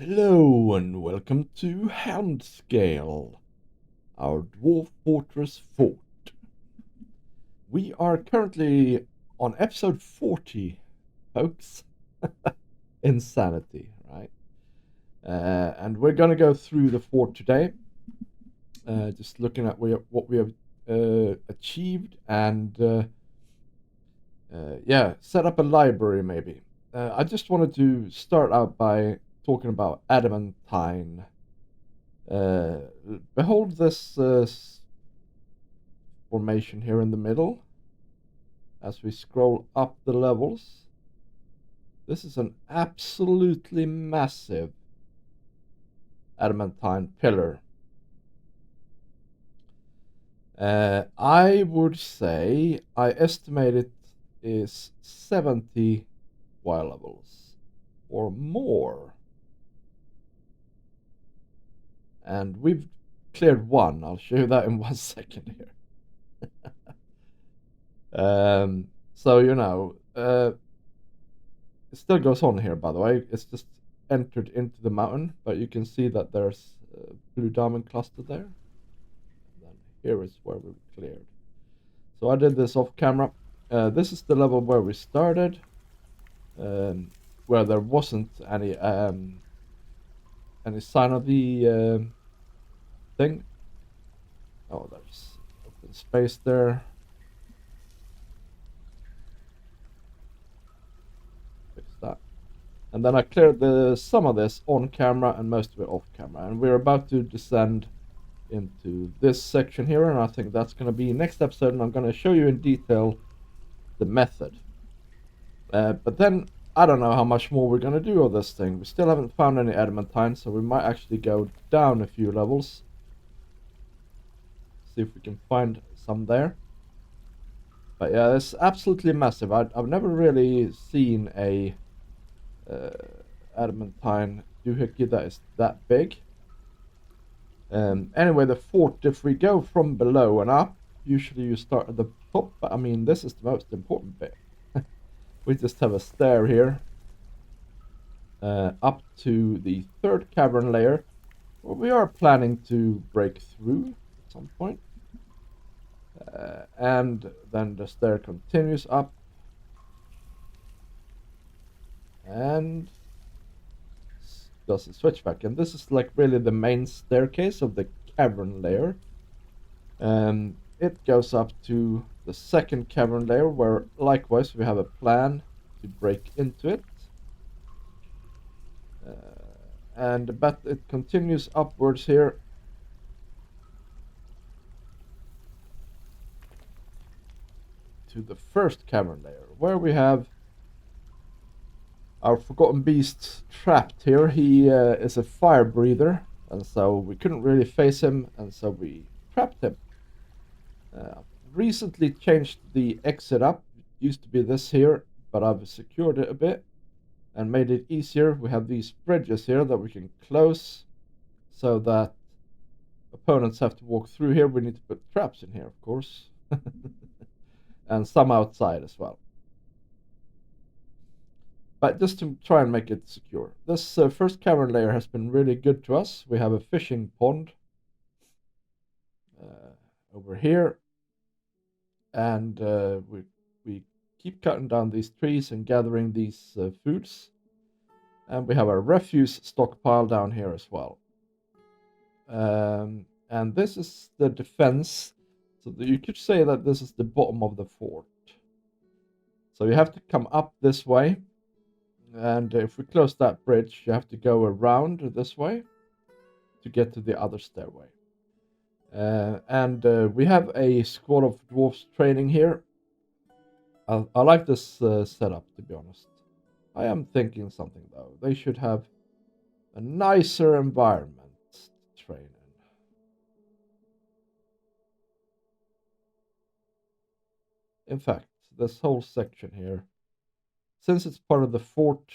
Hello and welcome to Houndscale, our Dwarf Fortress fort. We are currently on episode 40, folks. Insanity, right? And we're gonna go through the fort today, just looking at what we have achieved and yeah, set up a library maybe. I just wanted to start out by talking about adamantine. Uh, Behold this formation here in the middle. As we scroll up the levels, this is an absolutely massive adamantine pillar. I would say I estimate it is 70 Y levels or more. And we've cleared one. I'll show you that in 1 second here. So, it still goes on here, by the way. It's just entered into the mountain, but you can see that there's a blue diamond cluster there. And then here is where we cleared. So I did this off camera. This is the level where we started, where there wasn't any sign of the thing. Oh, there's open space there. Fix that. And then I cleared some of this on camera and most of it off camera. And we're about to descend into this section here, and I think that's going to be next episode, and I'm going to show you in detail the method. But then, I don't know how much more we're going to do of this thing. We still haven't found any adamantine, so we might actually go down a few levels. See if we can find some there. But yeah, it's absolutely massive. I've never really seen a adamantine doohickey that is that big. Anyway, the fort, if we go from below and up, usually you start at the top, but I mean, this is the most important bit. We just have a stair here up to the third cavern layer, where we are planning to break through at some point. And then the stair continues up and does a switchback. And this is like really the main staircase of the cavern layer. It goes up to the second cavern layer, where likewise we have a plan to break into it. But it continues upwards here to the first cavern layer, where we have our forgotten beast trapped here. He is a fire breather, and so we couldn't really face him, and so we trapped him. Recently changed the exit up. It used to be this here, but I've secured it a bit and made it easier. We have these bridges here that we can close so that opponents have to walk through here. We need to put traps in here, of course, and some outside as well. But just to try and make it secure. This first cavern layer has been really good to us. We have a fishing pond over here, and we keep cutting down these trees and gathering these foods. And we have a refuse stockpile down here as well. And this is the defense. So you could say that this is the bottom of the fort. So you have to come up this way. And if we close that bridge, you have to go around this way to get to the other stairway. And we have a squad of dwarves training here. I like this setup, to be honest. I am thinking something, though. They should have a nicer environment to train in. In fact, this whole section here, since it's part of the fort,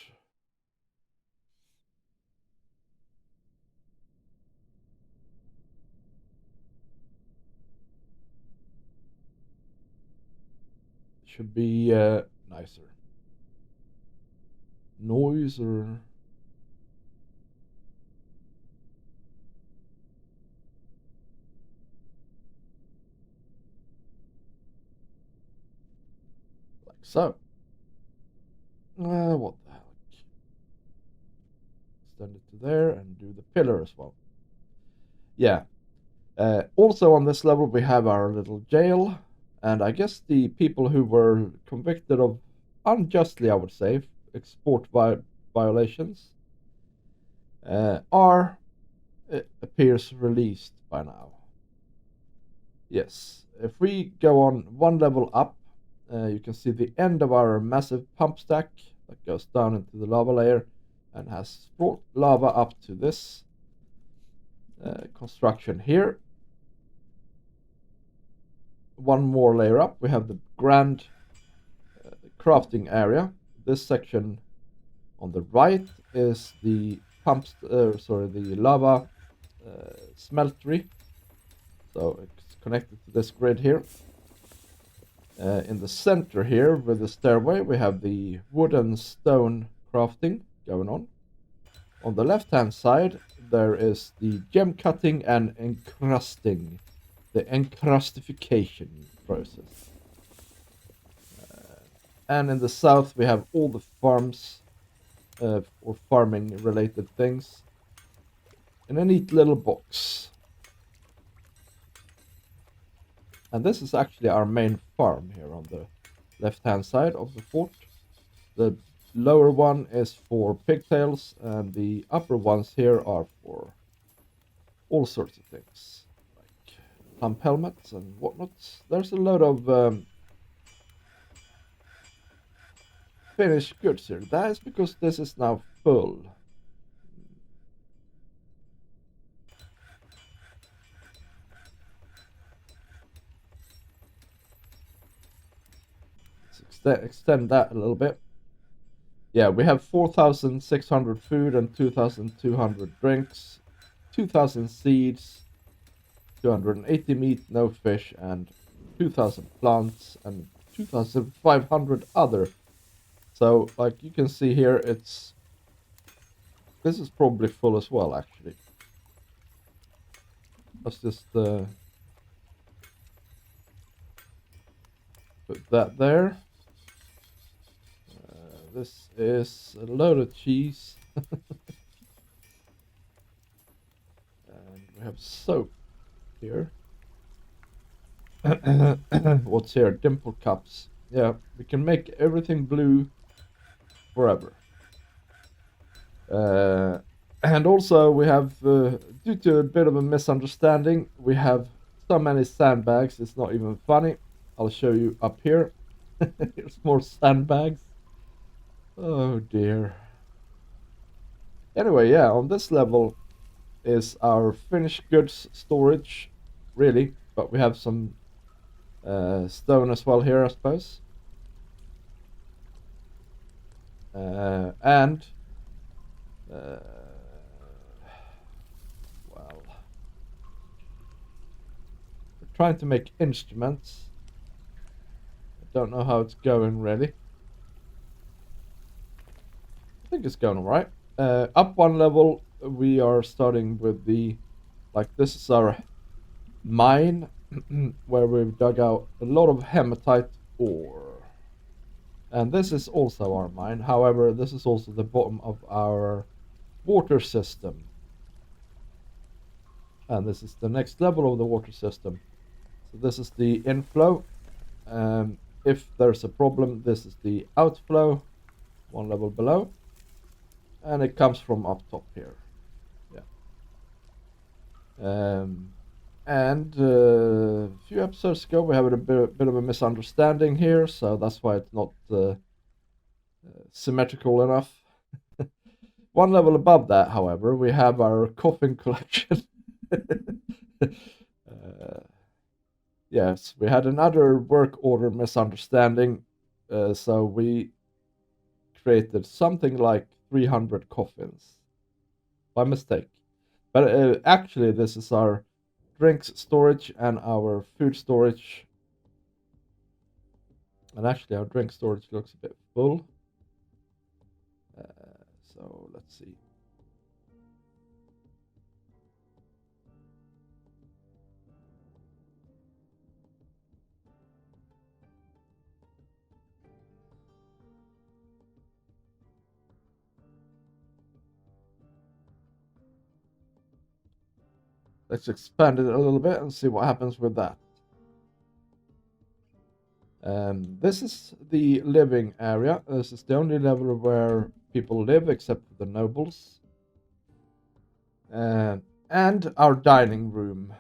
should be nicer. Noise or so. What the heck? Extend it to there and do the pillar as well. Yeah. Also on this level we have our little jail, and I guess the people who were convicted of unjustly, I would say, export violations are, it appears, released by now. Yes, if we go on one level up, you can see the end of our massive pump stack that goes down into the lava layer and has brought lava up to this construction here. One more layer up, we have the grand crafting area. This section on the right is the the lava smeltery. So it's connected to this grid here. In the center here with the stairway, we have the wood and stone crafting going on. On the left hand side, there is the gem cutting and encrusting, the encrustification process. And in the south, we have all the farms or farming related things in a neat little box. And this is actually our main farm here on the left hand side of the fort. The lower one is for pigtails, and the upper ones here are for all sorts of things, like pump helmets and whatnot. There's a load of finished goods here. That is because this is now full. Let's extend that a little bit. Yeah, we have 4,600 food and 2,200 drinks, 2,000 seeds, 280 meat, no fish, and 2,000 plants, and 2,500 other. So, like you can see here, this is probably full as well, actually. Let's just put that there. This is a load of cheese. And we have soap here. What's here? Dimple cups. Yeah, we can make everything blue forever. And also we have, due to a bit of a misunderstanding, we have so many sandbags, it's not even funny. I'll show you up here. Here's more sandbags. Oh dear. Anyway, yeah, on this level is our finished goods storage, really, but we have some stone as well here, I suppose. And well, we're trying to make instruments. I don't know how it's going, really. I think it's going alright. Up one level, we are starting with this is our mine, where we've dug out a lot of hematite ore. And this is also our mine. However, this is also the bottom of our water system. And this is the next level of the water system. So this is the inflow. If there's a problem, this is the outflow, one level below. And it comes from up top here. Yeah. And a few episodes ago, we had a bit of a misunderstanding here, so that's why it's not symmetrical enough. One level above that, however, we have our coffin collection. Yes, we had another work order misunderstanding, so we created something like 300 coffins by mistake. But actually, this is our drinks storage and our food storage. And actually, our drink storage looks a bit full. So let's see. Let's expand it a little bit and see what happens with that. This is the living area. This is the only level where people live except for the nobles. And our dining room.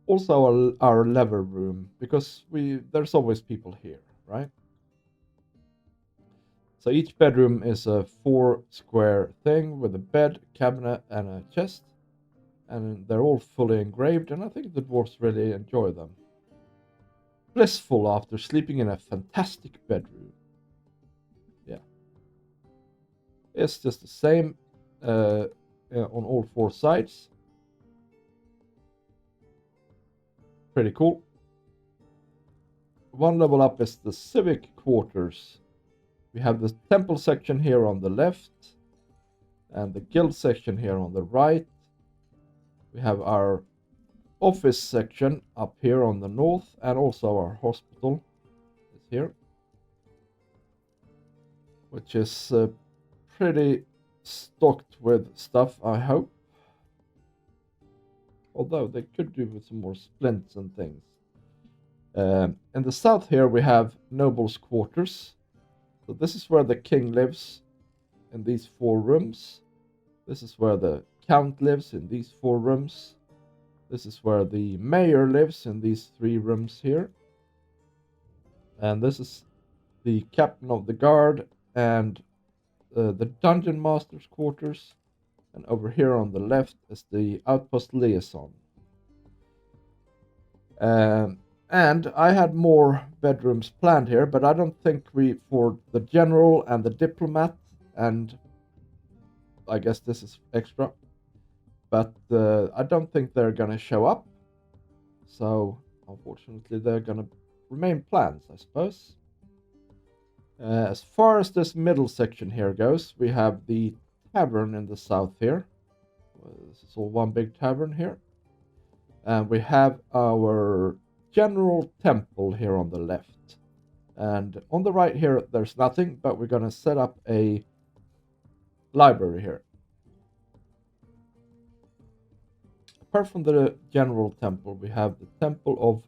Also our lever room, because there's always people here, right? So each bedroom is a 4 square thing with a bed, cabinet, and a chest. And they're all fully engraved, and I think the dwarves really enjoy them. Blissful after sleeping in a fantastic bedroom. Yeah. It's just the same on all 4 sides. Pretty cool. One level up is the civic quarters. We have the temple section here on the left, and the guild section here on the right. We have our office section up here on the north, and also our hospital is here, which is pretty stocked with stuff, I hope. Although they could do with some more splints and things. In the south here we have nobles' quarters. So this is where the king lives in these 4 rooms. This is where the count lives in these 4 rooms. This is where the mayor lives in these 3 rooms here. And this is the captain of the guard and the dungeon master's quarters. And over here on the left is the outpost liaison. And I had more bedrooms planned here, but I don't think for the general and the diplomat, and I guess this is extra, but I don't think they're gonna show up. So unfortunately they're gonna remain plans, I suppose. As far as this middle section here goes, we have the tavern in the south here. This is all one big tavern here. And we have our general temple here on the left. And on the right here, there's nothing, but we're going to set up a library here. Apart from the general temple, we have the Temple of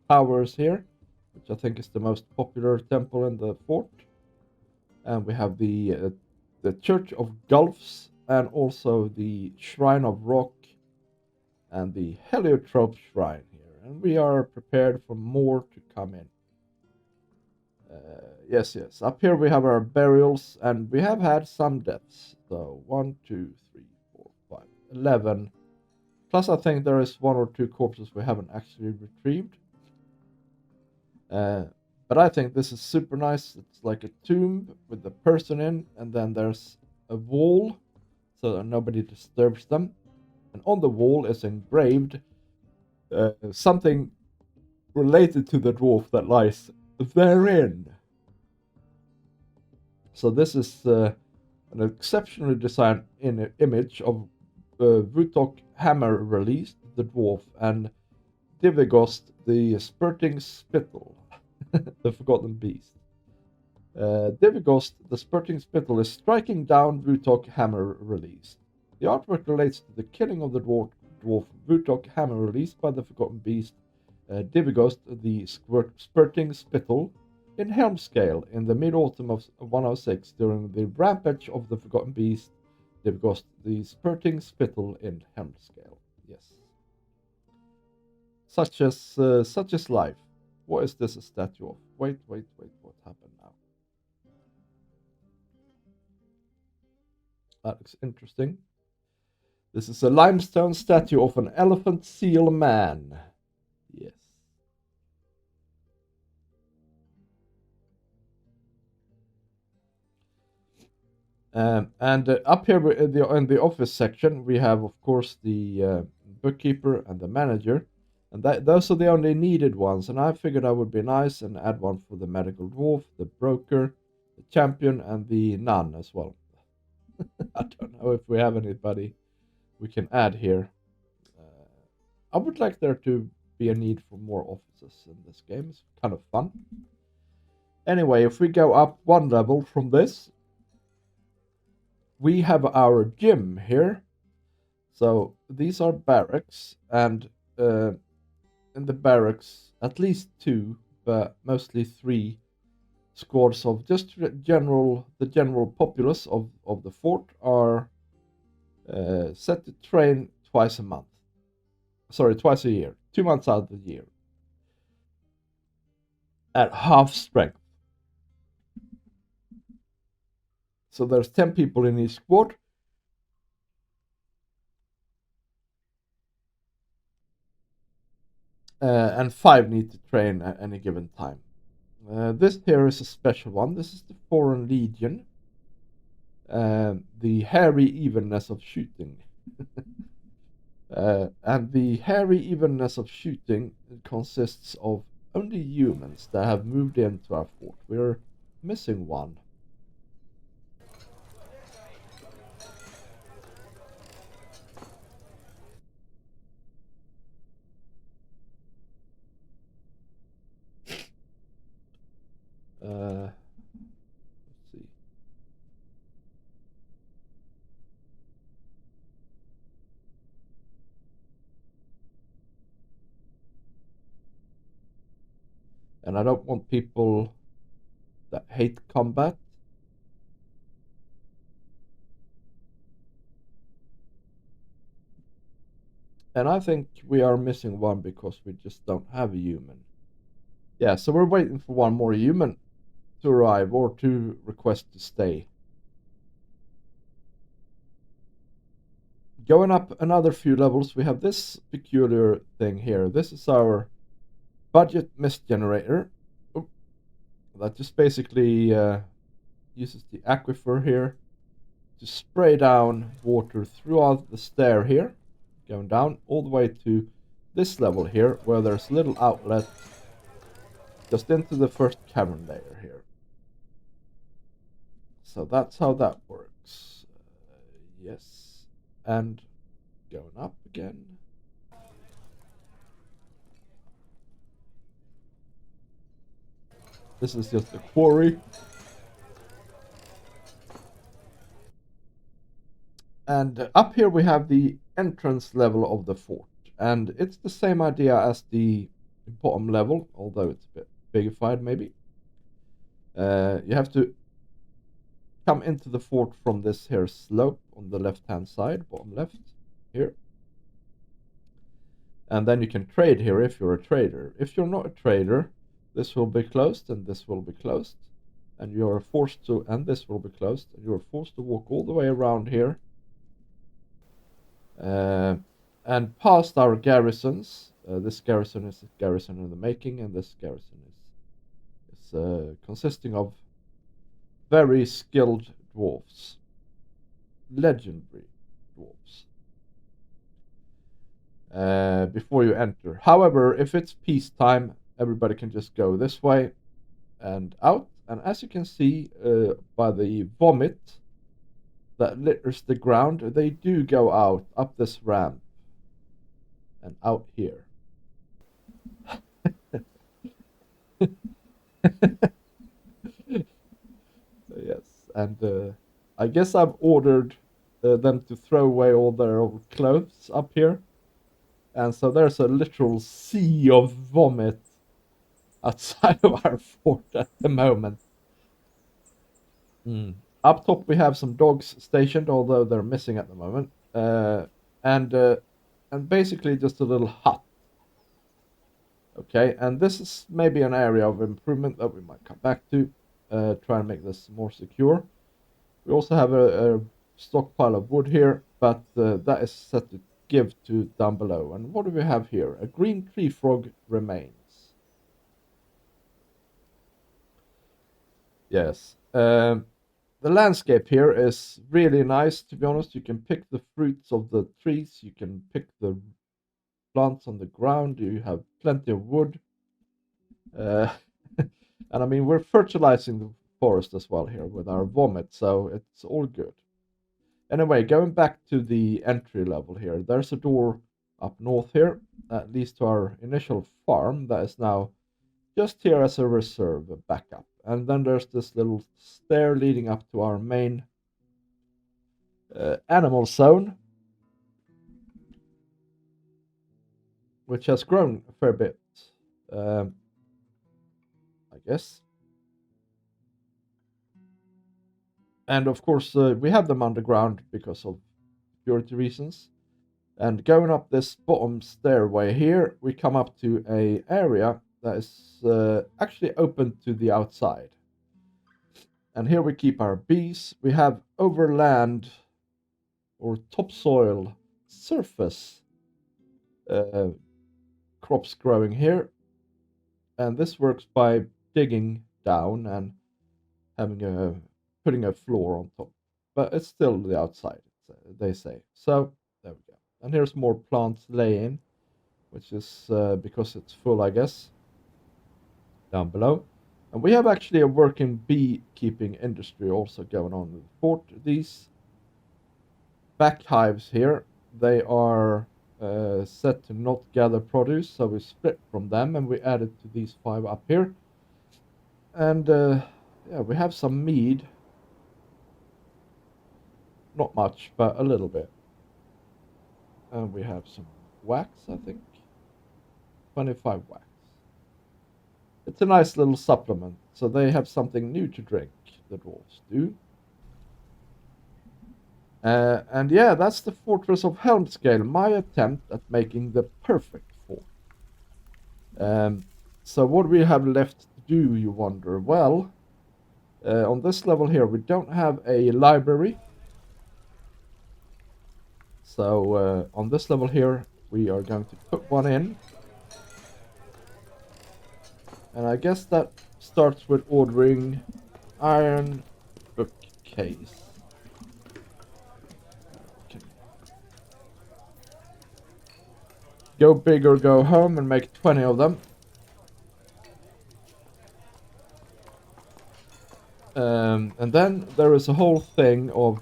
Towers here, which I think is the most popular temple in the fort. And we have the Church of Gulfs, and also the Shrine of Rock, and the Heliotrope Shrine here. And we are prepared for more to come in. Yes. Up here we have our burials, and we have had some deaths. So 1, 2, 3, 4, 5, 11. Plus I think there is 1 or 2 corpses we haven't actually retrieved. But I think this is super nice. It's like a tomb with the person in, and then there's a wall so that nobody disturbs them. And on the wall is engraved something related to the dwarf that lies therein. So this is an exceptionally designed image of Vutok Hammer released, the dwarf, and Divigost, the spurting spittle, the forgotten beast. Divigost, the spurting spittle, is striking down Vutok Hammer released. The artwork relates to the killing of the dwarf Vutok Hammer released by the forgotten beast Divigost, the spurting spittle, in Helmscale in the mid-autumn of 106 during the rampage of the forgotten beast Divigost, the spurting spittle in Helmscale. Yes. Such as life. What is this a statue of? Wait, what happened now? That looks interesting. This is a limestone statue of an elephant seal man. Yes. And up here in the office section, we have, of course, the bookkeeper and the manager. And those are the only needed ones. And I figured I would be nice and add one for the medical dwarf, the broker, the champion, and the nun as well. I don't know if we have anybody we can add here. I would like there to be a need for more offices in this game. It's kind of fun. Anyway, if we go up 1 level from this, we have our gym here. So these are barracks, and in the barracks, at least two, but mostly three squads of just the general populace of the fort are set to train twice a month. Sorry, twice a year. 2 months out of the year. At half strength. So there's 10 people in each squad. And 5 need to train at any given time. This here is a special one. This is the Foreign Legion. The hairy evenness of shooting. And the hairy evenness of shooting consists of only humans that have moved into our fort. We're missing one. Let's see. And I don't want people that hate combat. And I think we are missing one because we just don't have a human. Yeah, so we're waiting for one more human to arrive or to request to stay. Going up another few levels, we have this peculiar thing here. This is our budget mist generator. Oh, that just basically uses the aquifer here to spray down water throughout the stair here, going down all the way to this level here, where there's a little outlet just into the first cavern layer here. So that's how that works. Yes, and going up again. This is just a quarry. And up here we have the entrance level of the fort. And it's the same idea as the bottom level, although it's a bit bigified maybe. You have to come into the fort from this here slope on the left hand side, bottom left, here. And then you can trade here if you're a trader. If you're not a trader, this will be closed and this will be closed. And you're forced to, and this will be closed, and you're forced to walk all the way around here. And past our garrisons. This garrison is a garrison in the making, and this garrison is consisting of very skilled dwarves. Legendary dwarves. Before you enter. However, if it's peacetime, everybody can just go this way and out. And as you can see by the vomit that litters the ground, they do go out up this ramp and out here. Yes, and I guess I've ordered them to throw away all their old clothes up here. And so there's a literal sea of vomit outside of our fort at the moment. Up top we have some dogs stationed, although they're missing at the moment. And basically just a little hut. Okay, and this is maybe an area of improvement that we might come back to. Try and make this more secure. We also have a stockpile of wood here, but that is set to give to down below. And what do we have here? A green tree frog remains. Yes. The landscape here is really nice, to be honest. You can pick the fruits of the trees, you can pick the plants on the ground, you have plenty of wood. And I mean, we're fertilizing the forest as well here with our vomit, so it's all good. Anyway, going back to the entry level here, there's a door up north here that leads to our initial farm that is now just here as a reserve, a backup. And then there's this little stair leading up to our main animal zone. which has grown a fair bit, I guess. And of course, we have them underground because of security reasons. And going up this bottom stairway here, we come up to a area that is actually open to the outside. And here we keep our bees. We have overland or topsoil surface crops growing here. And this works by digging down and having putting a floor on top. But it's still the outside, they say. So there we go. And here's more plants laying, which is because it's full, I guess, down below. And we have actually a working beekeeping industry also going on in the fort. These back hives here, they are set to not gather produce, so we split from them and we added to these 5 up here. And yeah, we have some mead. Not much, but a little bit. And we have some wax, I think. 25 wax. It's a nice little supplement, so they have something new to drink, the dwarves do. And yeah, that's the Fortress of Helmscale, my attempt at making the perfect fort. So what do we have left to do, you wonder? Well, on this level here, we don't have a library. So on this level here, we are going to put one in. And I guess that starts with ordering iron bookcase. Okay. Go big or go home and make 20 of them. And then there is a whole thing of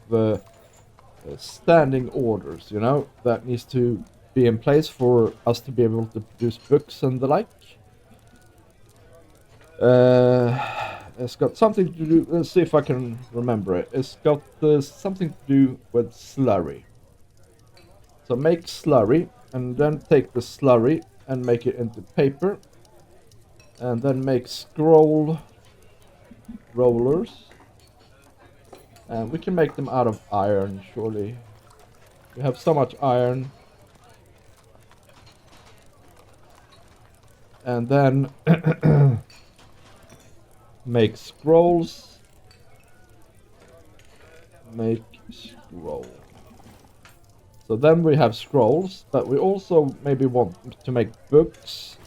standing orders, you know, that needs to be in place for us to be able to produce books and the like. It's got something to do, let's see if I can remember it. It's got something to do with slurry. So make slurry, and then take the slurry and make it into paper. And then make scroll rollers. And we can make them out of iron, surely. We have so much iron. And then make scrolls. Make scroll. So then we have scrolls, but we also maybe want to make books.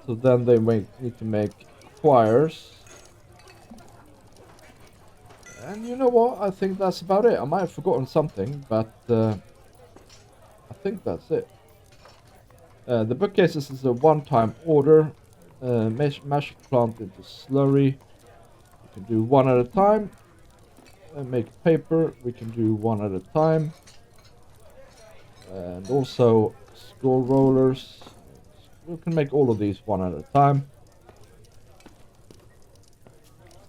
So then they need to make quires. And you know what? I think that's about it. I might have forgotten something, but I think that's it. The bookcases is a one-time order. Mash plant into slurry. We can do one at a time. And make paper. We can do one at a time. And also scroll rollers. We can make all of these one at a time.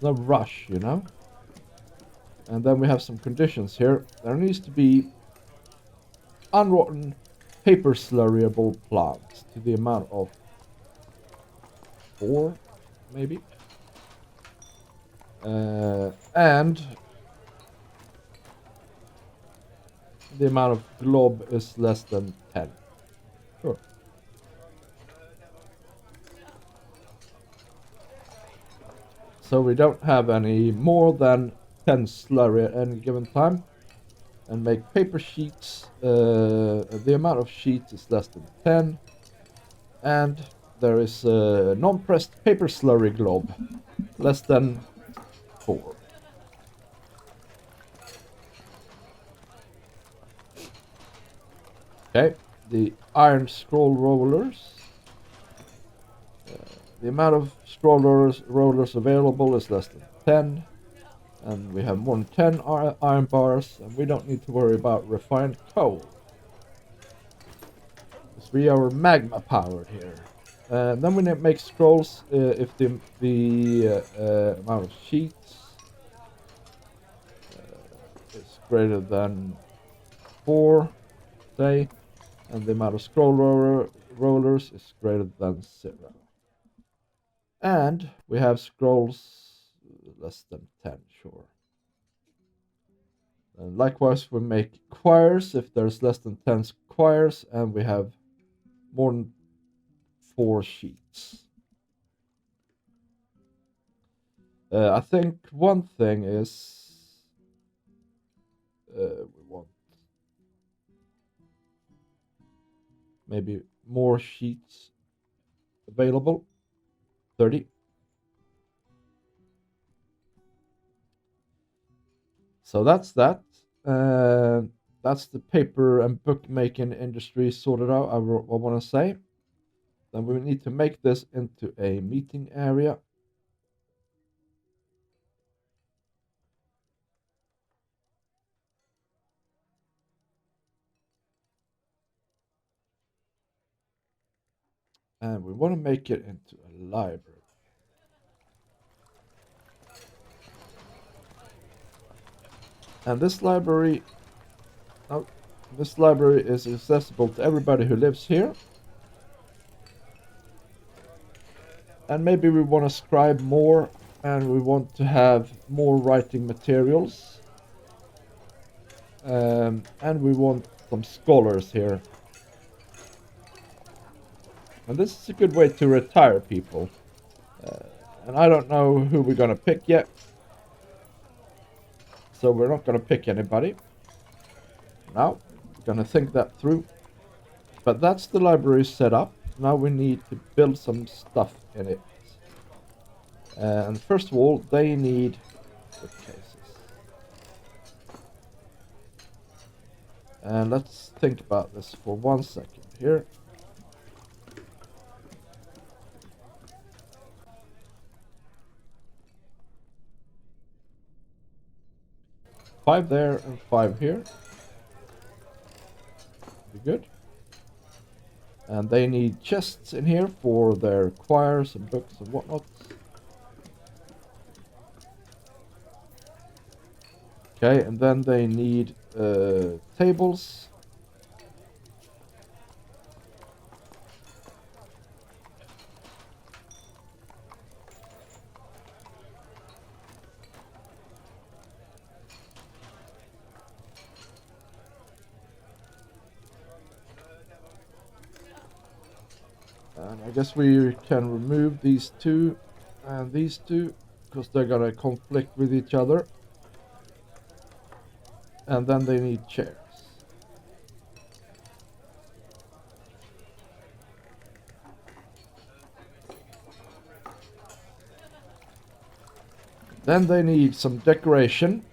No rush, you know. And then we have some conditions here. There needs to be unrotten paper slurryable plants to the amount of 4, maybe. And the amount of glob is less than 10. Sure. So we don't have any more than 10 slurry at any given time. And make paper sheets. The amount of sheets is less than 10. And there is a non-pressed paper slurry glob. Less than 4. Okay, the iron scroll rollers. The amount of scroll rollers available is less than 10. And we have more than 10 iron bars, and we don't need to worry about refined coal. Because we are magma powered here. Then we make scrolls if the amount of sheets is greater than 4, say, and the amount of scroll rollers is greater than 0. And we have scrolls less than 10, sure. And likewise, we make quires if there's less than 10 quires, and we have more than 4 sheets. I think one thing is we want maybe more sheets available. 30. So that's that. That's the paper and bookmaking industry sorted out, I want to say. Then we need to make this into a meeting area. And we want to make it into a library. And this library is accessible to everybody who lives here. And maybe we want to scribe more, and we want to have more writing materials. And we want some scholars here. And this is a good way to retire people. And I don't know who we're going to pick yet. So we're not going to pick anybody. Now, we're going to think that through. But that's the library set up. Now we need to build some stuff in it. And first of all, they need bookcases. And let's think about this for 1 second here. Five there and 5 here. Be good. And they need chests in here for their quires and books and whatnot. Okay, and then they need tables. And I guess we can remove these 2 and these 2 because they're gonna conflict with each other. And then they need chairs. Then they need some decoration.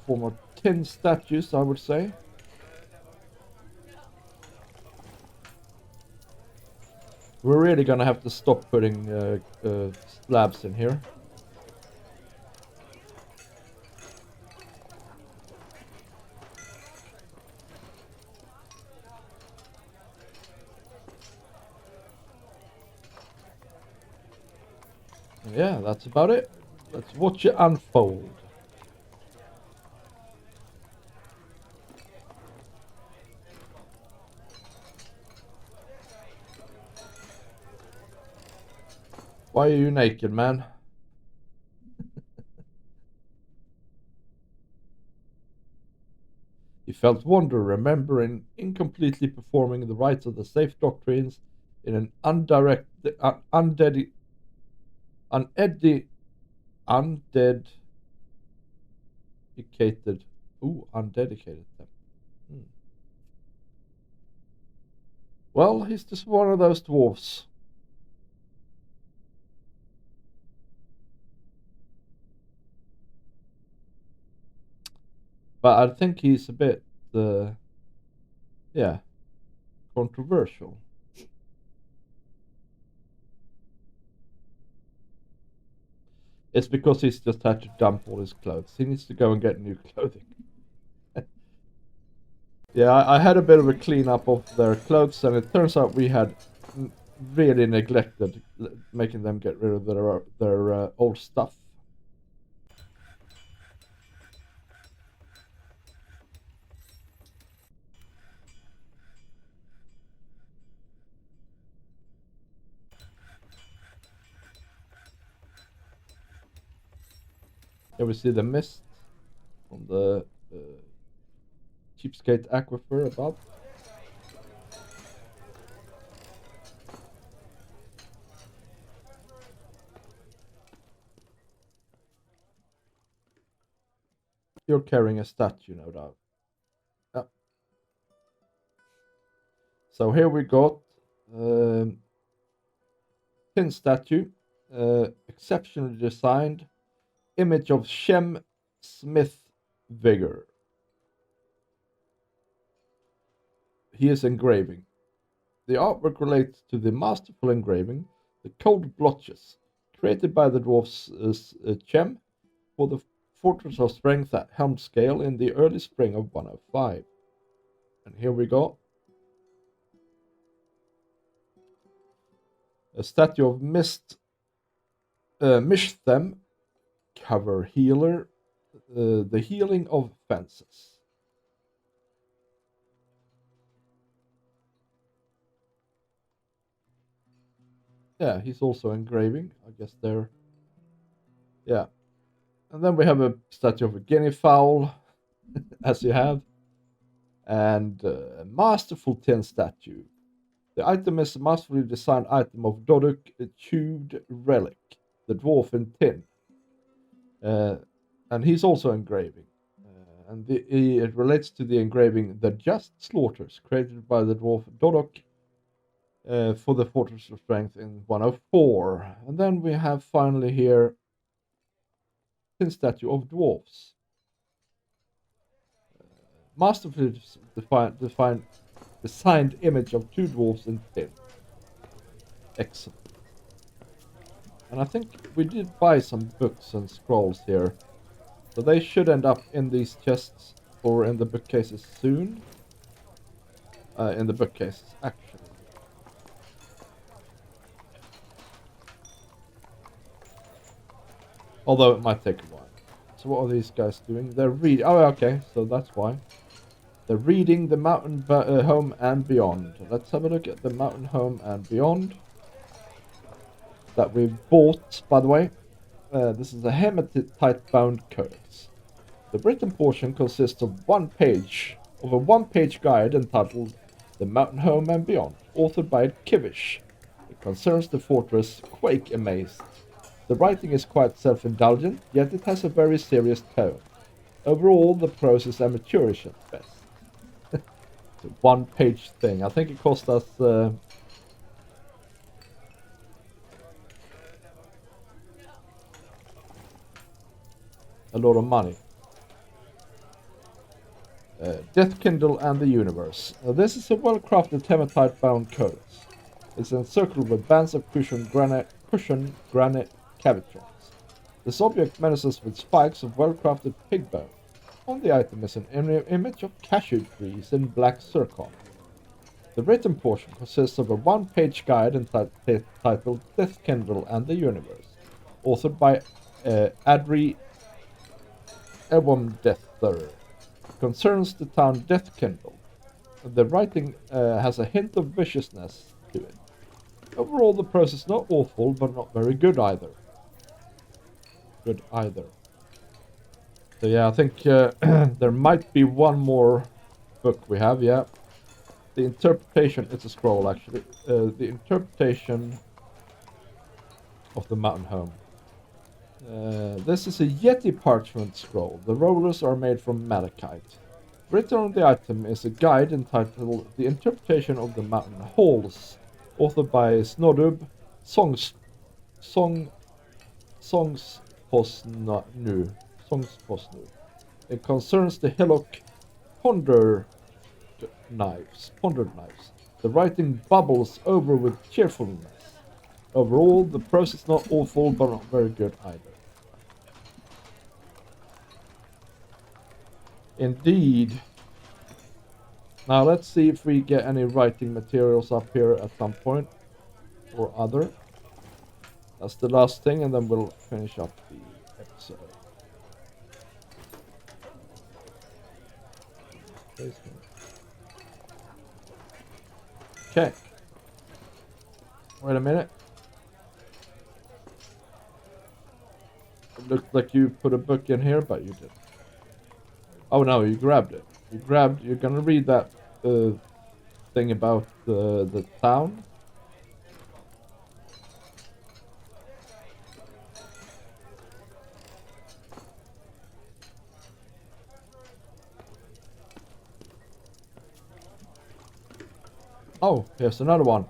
For more tin statues, I would say. We're really gonna have to stop putting slabs in here. Yeah, that's about it. Let's watch it unfold. Why are you naked, man? He felt wonder, remembering incompletely performing the rites of the safe doctrines in an undedicated them. Well, he's just one of those dwarfs. But I think he's a bit, yeah, controversial. It's because he's just had to dump all his clothes. He needs to go and get new clothing. Yeah, I had a bit of a cleanup of their clothes, and it turns out we had really neglected making them get rid of their old stuff. Here we see the mist from the cheapskate aquifer above. You're carrying a statue, no doubt. Yeah. So here we got tin statue, exceptionally designed, image of Shem Smith Vigor. He is engraving. The artwork relates to the masterful engraving, the cold blotches, created by the dwarfs Chem for the Fortress of Strength at Helmscale in the early spring of 105. And here we go. A statue of Mishthem, cover healer, the healing of fences. Yeah, he's also engraving. I guess they're... Yeah. And then we have a statue of a guinea fowl, as you have. And a masterful tin statue. The item is a masterfully designed item of Doduk Chewed Relic, the dwarf in tin. And he's also engraving. And it relates to the engraving The Just Slaughters, created by the dwarf Dodok for the Fortress of Strength in 104. And then we have finally here tin statue of dwarves. Masterfully designed image of two dwarves in tin. Excellent. And I think we did buy some books and scrolls here. So they should end up in these chests or in the bookcases soon. In the bookcases, actually. Although it might take a while. So what are these guys doing? They're reading. Oh, okay. So that's why. They're reading the Mountain Home and Beyond. Let's have a look at the Mountain Home and Beyond. That we bought, by the way. This is a hematite-bound codex. The written portion consists of a one-page guide entitled The Mountain Home and Beyond, authored by Kivish. It concerns the fortress Quake Amazed. The writing is quite self-indulgent, yet it has a very serious tone. Overall, the prose is amateurish at best. It's a one-page thing. I think it cost us... a lot of money. Deathkindle and the Universe. This is a well-crafted hematite-bound codex. It's encircled with bands of cushion granite cavitrons. This object menaces with spikes of well-crafted pig bone. On the item is an image of cashew trees in black zircon. The written portion consists of a one-page guide entitled Deathkindle and the Universe, authored by Adri Ewomdether. Concerns the town Deathkindle. The writing has a hint of viciousness to it. Overall, the prose is not awful, but not very good either. So yeah, I think there might be one more book we have, yeah. The interpretation, it's a scroll actually. The interpretation of the Mountain Home. This is a Yeti parchment scroll. The rollers are made from malachite. Written on the item is a guide entitled The Interpretation of the Mountain Halls, authored by Snodub Songsposnu. It concerns the hillock pondered knives. The writing bubbles over with cheerfulness. Overall, the prose is not awful, but not very good either. Indeed. Now let's see if we get any writing materials up here at some point or other. That's the last thing, and then we'll finish up the episode. Okay. Wait a minute. It looked like you put a book in here, but you didn't. Oh no, you grabbed it. You're gonna read that thing about the town. Oh, here's another one.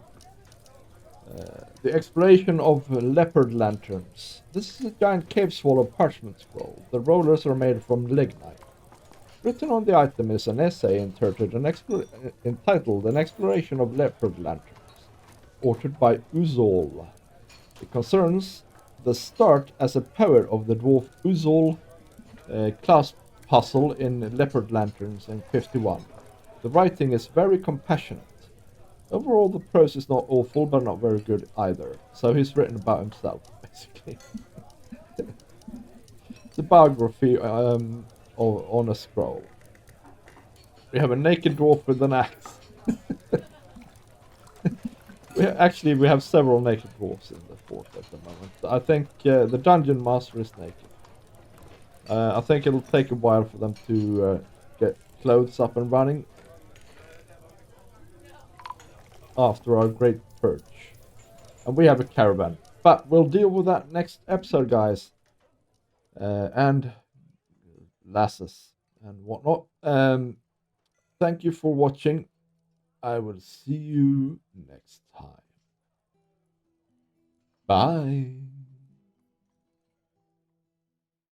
The exploration of leopard lanterns. This is a giant cave swallow parchment scroll. The rollers are made from lignite. Written on the item is an essay entitled An Exploration of Leopard Lanterns, authored by Uzol. It concerns the start as a power of the dwarf Uzol class puzzle in Leopard Lanterns in 51. The writing is very compassionate. Overall, the prose is not awful, but not very good either. So he's written about himself, basically. It's a biography on a scroll. We have a naked dwarf with an axe. We have several naked dwarfs in the fort at the moment. I think the dungeon master is naked. I think it'll take a while for them to get clothes up and running after our great purge. And we have a caravan. But we'll deal with that next episode, guys. And lasses and whatnot. Thank you for watching. I will see you next time. Bye.